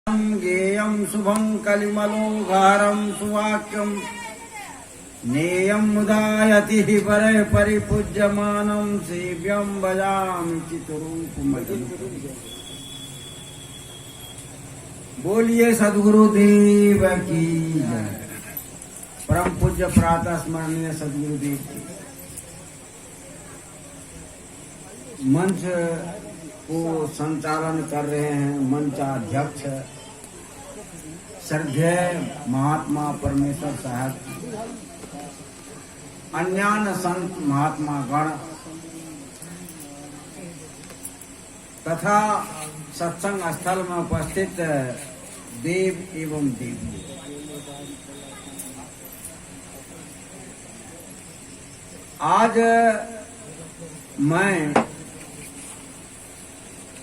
ज्ञेयं शुभं कलिमलोघारं सुवाक्यं नेयं मुदायतिः परे परिपूज्यमानं सेव्यं भजामि चित्तरूपमजम्। बोलिए सद्गुरुदेव की जय। परम पूज्य प्रातः स्मरणीय सद्गुरुदेव की। मंच को संचालन कर रहे हैं मंचाध्यक्ष श्रद्धेय महात्मा परमेश्वर साहब, अन्यान्य संत महात्मा गण तथा सत्संग स्थल में उपस्थित देव एवं देवी। आज मैं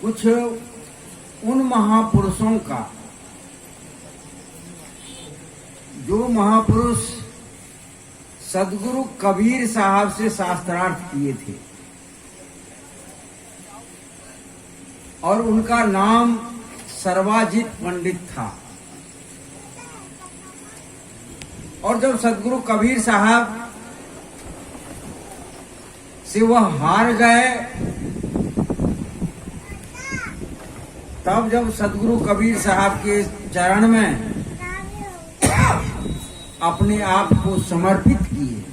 कुछ उन महापुरुषों का जो महापुरुष सदगुरु कबीर साहब से शास्त्रार्थ किए थे और उनका नाम सर्वाजित पंडित था। और जब सदगुरु कबीर साहब से वह हार गए, तब जब सदगुरु कबीर साहब के चरण में अपने आप को समर्पित किए,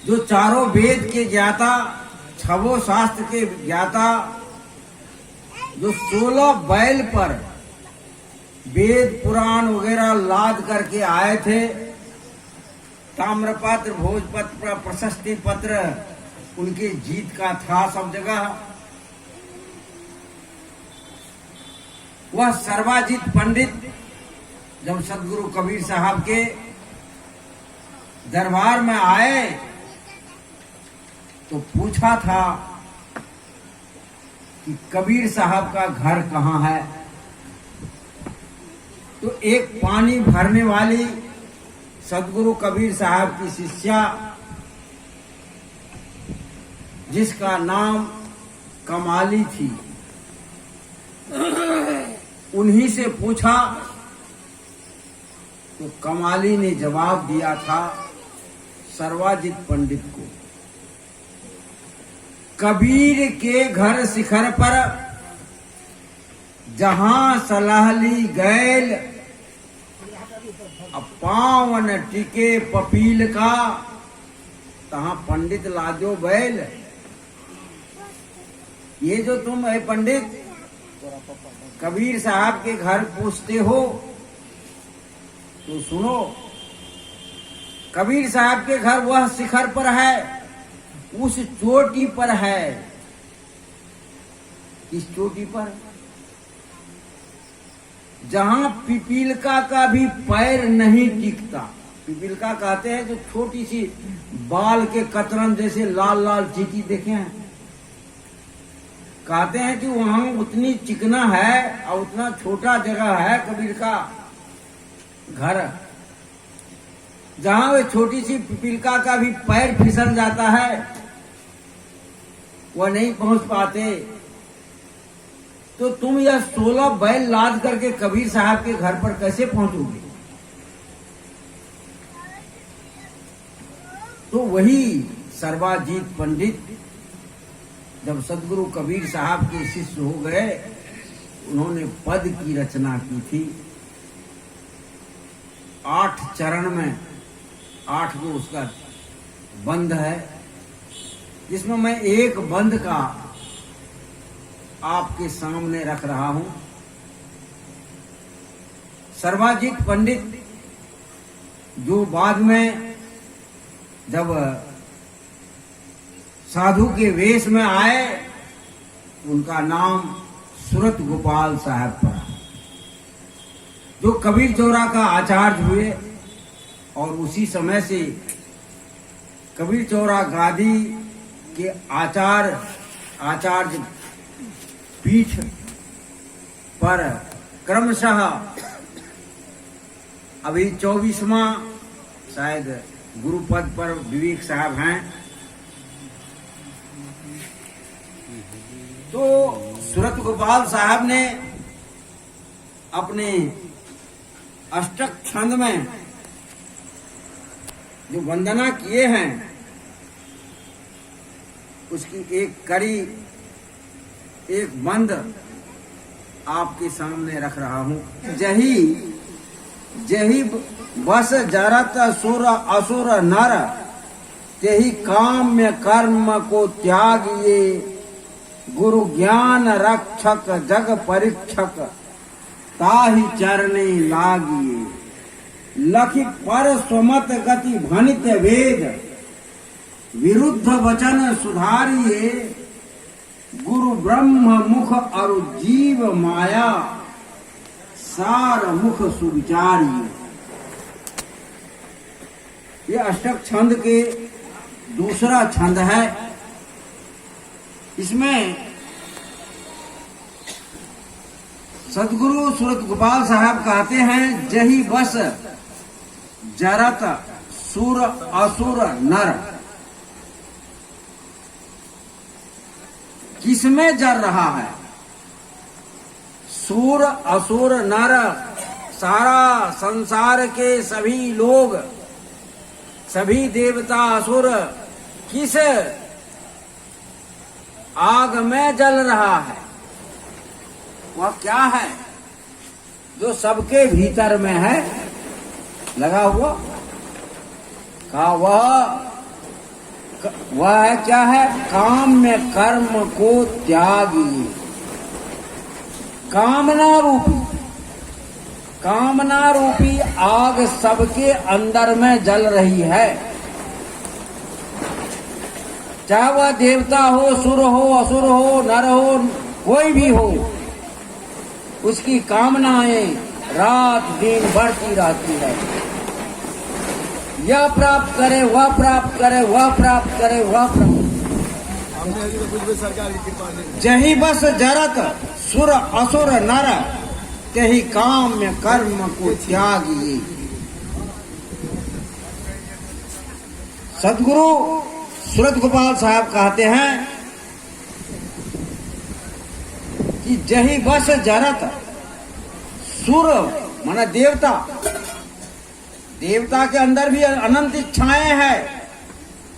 जो चारों वेद के ज्ञाता, छवो शास्त्र के ज्ञाता, जो 16 बैल पर वेद पुराण वगैरह लाद करके आए थे, ताम्रपत्र भोजपत्र प्रशस्ति पत्र उनके जीत का था सब जगह। वह सर्वाजित पंडित जब सदगुरु कबीर साहब के दरबार में आए तो पूछा था कि कबीर साहब का घर कहाँ है। तो एक पानी भरने वाली सदगुरु कबीर साहब की शिष्या, जिसका नाम कमाली थी, उन्हीं से पूछा तो कमाली ने जवाब दिया था सर्वाजित पंडित को, कबीर के घर शिखर पर जहां सलाह ली गैल, अब पावन टिके पपील का, तहां पंडित लादो बैल। ये जो तुम है पंडित कबीर साहब के घर पूछते हो, तो सुनो, कबीर साहब के घर वह शिखर पर है, उस चोटी पर है। इस चोटी पर जहां पिपीलका का भी पैर नहीं टिकता। पिपीलका कहते हैं जो छोटी सी बाल के कतरन जैसे लाल लाल चीटी देखे हैं, कहते हैं कि वहां उतनी चिकना है और उतना छोटा जगह है कबीर का घर, जहां वे छोटी सी पिपीलका का भी पैर फिसल जाता है, वह नहीं पहुंच पाते। तो तुम यह 16 बैल लाद करके कबीर साहब के घर पर कैसे पहुंचोगे? तो वही सर्वाजीत पंडित जब सदगुरु कबीर साहब के शिष्य हो गए, उन्होंने पद की रचना की थी। 8 चरण में 8 को उसका बंद है, जिसमें मैं एक बंद का आपके सामने रख रहा हूं। सर्वाजित पंडित जो बाद में जब साधु के वेश में आए, उनका नाम सूरत गोपाल साहब पड़ा, जो कबीर चौरा का आचार्य हुए। और उसी समय से कबीर चौरा गादी के आचार्य पीठ पर क्रमशः अभी 24वां शायद गुरुपद पर विवेक साहब हैं। तो सूरत गोपाल साहब ने अपने अष्टक छंद में जो वंदना किए हैं उसकी एक कड़ी, एक बंद आपके सामने रख रहा हूं। जही जही बस जरत सुर असुर नर, तेहि काम्य कर्म को त्यागिए, गुरु ज्ञान रक्षक जग परीक्षक, ताहि चरणे लागिए। लखि पर स्वमत गति भनित वेद, विरुद्ध वचन सुधारिए, गुरु ब्रह्म मुख अरु जीव माया, सार मुख सुविचारिए। ये अष्टक छंद के दूसरा छंद है। इसमें सदगुरु सूरत गोपाल साहब कहते हैं, जही बस जरत सुर असुर नर। किसमें जर रहा है? सुर असुर नर, सारा संसार के सभी लोग, सभी देवता असुर किस आग में जल रहा है? वह क्या है जो सबके भीतर में है लगा हुआ? कहा वह क्या है? काम में कर्म को त्यागी। कामना रूपी आग सबके अंदर में जल रही है। चाहे वह देवता हो, सुर हो, असुर हो, नर हो, कोई भी हो, उसकी कामनाएं रात दिन बढ़ती रहती है। यह प्राप्त करे, वह प्राप्त करे, वह प्राप्त करे, वह प्राप्त। जही बस जरत सुर असुर नर, तेहि काम्य कर्म को त्यागिए। सदगुरु सूरत गोपाल साहब कहते हैं कि जही बस जरत सुर माना देवता, देवता के अंदर भी अनंत इच्छाएं हैं।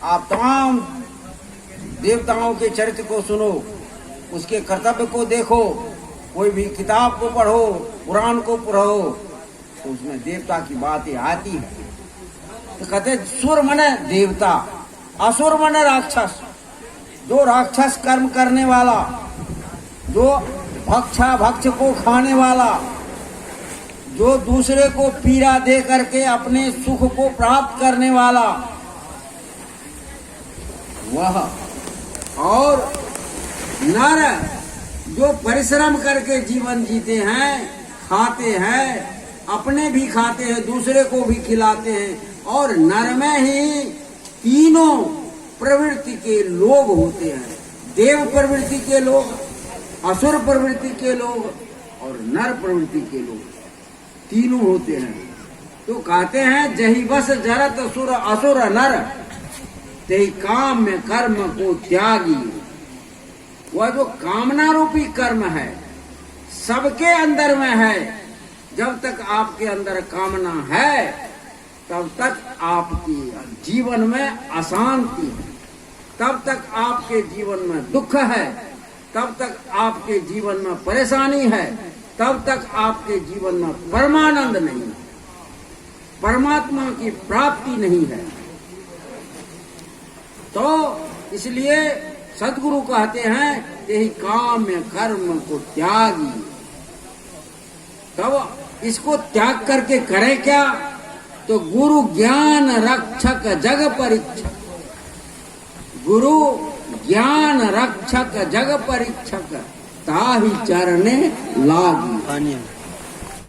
आप तमाम देवताओं के चरित्र को सुनो, उसके कर्तव्य को देखो, कोई भी किताब को पढ़ो, पुराण को पढ़ो, तो उसमें देवता की बातें आती है। तो कहते सुर माने देवता, असुर माने राक्षस। जो राक्षस कर्म करने वाला, जो भक्ष को खाने वाला, जो दूसरे को पीड़ा दे करके अपने सुख को प्राप्त करने वाला, वह। और नर जो परिश्रम करके जीवन जीते हैं, खाते हैं, अपने भी खाते हैं, दूसरे को भी खिलाते हैं। और नर में ही तीनों प्रवृत्ति के लोग होते हैं। देव प्रवृत्ति के लोग, असुर प्रवृत्ति के लोग और नर प्रवृत्ति के लोग, तीनों होते हैं। तो कहते हैं जही बस जरत सुर असुर नर, तेहि काम में कर्म को त्यागी। वह जो कामना रूपी कर्म है सबके अंदर में है। जब तक आपके अंदर कामना है तब तक आपके जीवन में अशांति है, तब तक आपके जीवन में दुख है, तब तक आपके जीवन में परेशानी है, तब तक आपके जीवन में परमानंद नहीं है, परमात्मा की प्राप्ति नहीं है। तो इसलिए सदगुरु कहते हैं यही काम में कर्म को त्यागी। तब इसको त्याग करके करें क्या? तो गुरु ज्ञान रक्षक जग परीक्षक, गुरु ज्ञान रक्षक जग परीक्षक, ताहि चरणे लागी।